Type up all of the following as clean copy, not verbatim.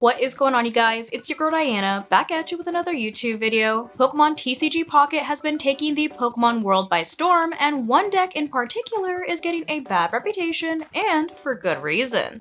What is going on, you guys? It's your girl Diana, back at you with another YouTube video. Pokemon TCG Pocket has been taking the Pokemon world by storm, and one deck in particular is getting a bad reputation, and for good reason.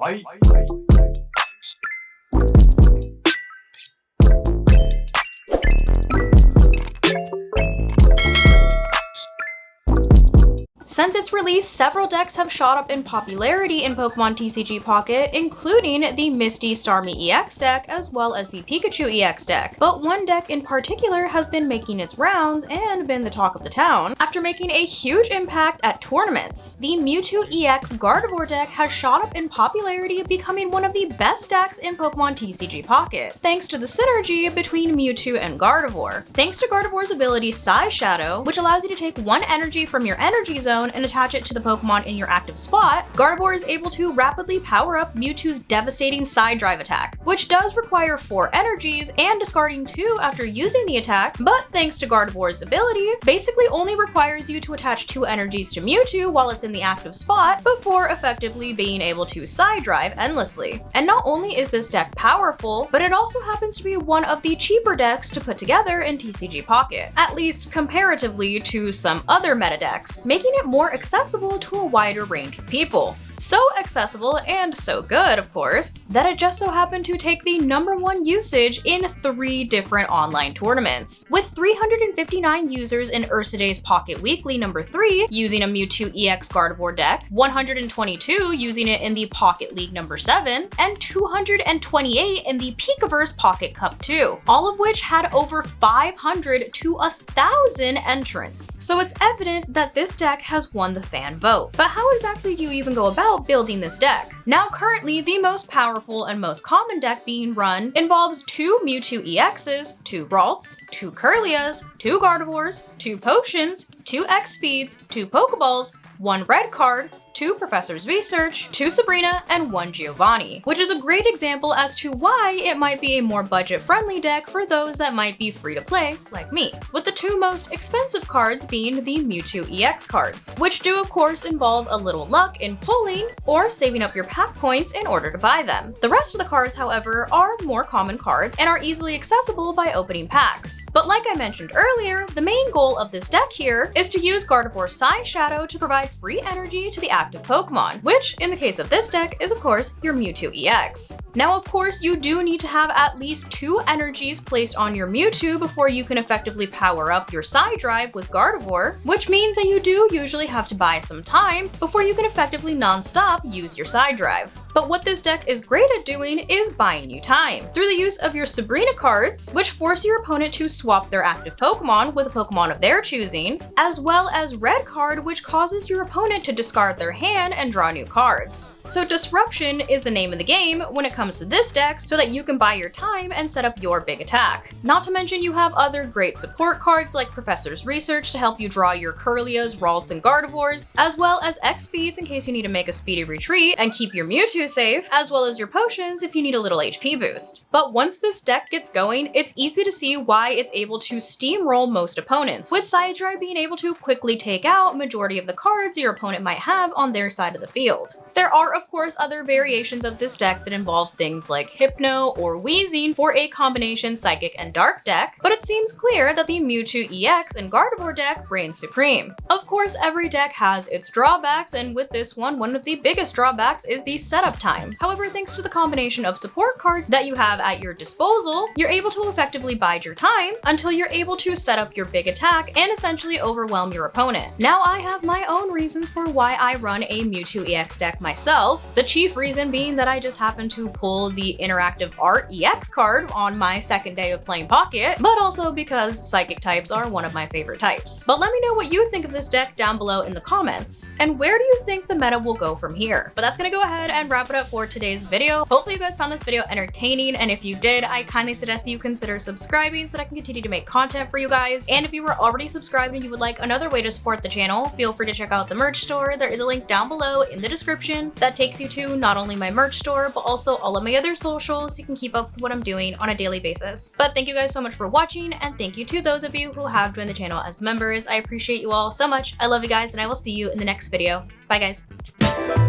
Since its release, several decks have shot up in popularity in Pokemon TCG Pocket, including the Misty Starmie EX deck as well as the Pikachu EX deck. But one deck in particular has been making its rounds and been the talk of the town after making a huge impact at tournaments. The Mewtwo EX Gardevoir deck has shot up in popularity, becoming one of the best decks in Pokemon TCG Pocket, thanks to the synergy between Mewtwo and Gardevoir. Thanks to Gardevoir's ability Size Shadow, which allows you to take one energy from your energy zone and attach it to the Pokemon in your active spot, Gardevoir is able to rapidly power up Mewtwo's devastating Side Drive attack, which does require 4 energies and discarding 2 after using the attack, but thanks to Gardevoir's ability, basically only requires you to attach 2 energies to Mewtwo while it's in the active spot before effectively being able to Side Drive endlessly. And not only is this deck powerful, but it also happens to be one of the cheaper decks to put together in TCG Pocket, at least comparatively to some other meta decks, making it more accessible to a wider range of people. So accessible and so good, of course, that it just so happened to take the #1 usage in 3 different online tournaments, with 359 users in Ursiday's Pocket Weekly #3 using a Mewtwo EX Gardevoir deck, 122 using it in the Pocket League #7, and 228 in the Pikaverse Pocket Cup 2, all of which had over 500 to 1,000 entrants. So it's evident that this deck has won the fan vote. But how exactly do you even go about building this deck? Now currently, the most powerful and most common deck being run involves 2 Mewtwo EXs, 2 Ralts, 2 Kirlias, 2 Gardevoirs, 2 Potions, 2 X-Speeds, 2 Pokeballs, 1 red card, 2 Professor's Research, 2 Sabrina, and 1 Giovanni, which is a great example as to why it might be a more budget-friendly deck for those that might be free to play, like me, with the 2 most expensive cards being the Mewtwo EX cards, which do of course involve a little luck in pulling or saving up your pack points in order to buy them. The rest of the cards, however, are more common cards and are easily accessible by opening packs. But like I mentioned earlier, the main goal of this deck here is to use Gardevoir's Size Shadow to provide free energy to the active Pokemon, which in the case of this deck is of course your Mewtwo EX. Now of course you do need to have at least 2 energies placed on your Mewtwo before you can effectively power up your Side Drive with Gardevoir, which means that you do usually have to buy some time before you can effectively non-stop use your Side Drive. But what this deck is great at doing is buying you time through the use of your Sabrina cards, which force your opponent to swap their active Pokemon with a Pokemon of their choosing, as well as Red card, which causes your opponent to discard their hand and draw new cards. So disruption is the name of the game when it comes to this deck, so that you can buy your time and set up your big attack. Not to mention you have other great support cards like Professor's Research to help you draw your Kirlias, Ralts, and Gardevoirs, as well as X-Speeds in case you need to make a speedy retreat and keep your Mewtwo safe, as well as your Potions if you need a little HP boost. But once this deck gets going, it's easy to see why it's able to steamroll most opponents, with Side Drive being able to quickly take out majority of the cards your opponent might have on their side of the field. There are of course other variations of this deck that involve things like Hypno or Wheezing for a combination Psychic and Dark deck, but it seems clear that the Mewtwo EX and Gardevoir deck reigns supreme. Of course, every deck has its drawbacks, and with this one of the biggest drawbacks is the setup time. However, thanks to the combination of support cards that you have at your disposal, you're able to effectively bide your time until you're able to set up your big attack and essentially overwhelm your opponent. Now I have my own reasons for why I run a Mewtwo EX deck myself, the chief reason being that I just happened to pull the Interactive Art EX card on my second day of playing Pocket, but also because Psychic types are one of my favorite types. But let me know what you think of this deck down below in the comments, and where do you think the meta will go from here? But that's gonna go ahead and wrap it up for today's video. Hopefully you guys found this video entertaining, and if you did, I kindly suggest that you consider subscribing so that I can continue to make content for you guys. And if you were already subscribed and you would like another way to support the channel, feel free to check out the merch store. There is a link down below in the description that takes you to not only my merch store, but also all of my other socials so you can keep up with what I'm doing on a daily basis. But thank you guys so much for watching, and thank you to those of you who have joined the channel as members. I appreciate you all so much. I love you guys, and I will see you in the next video. Bye guys.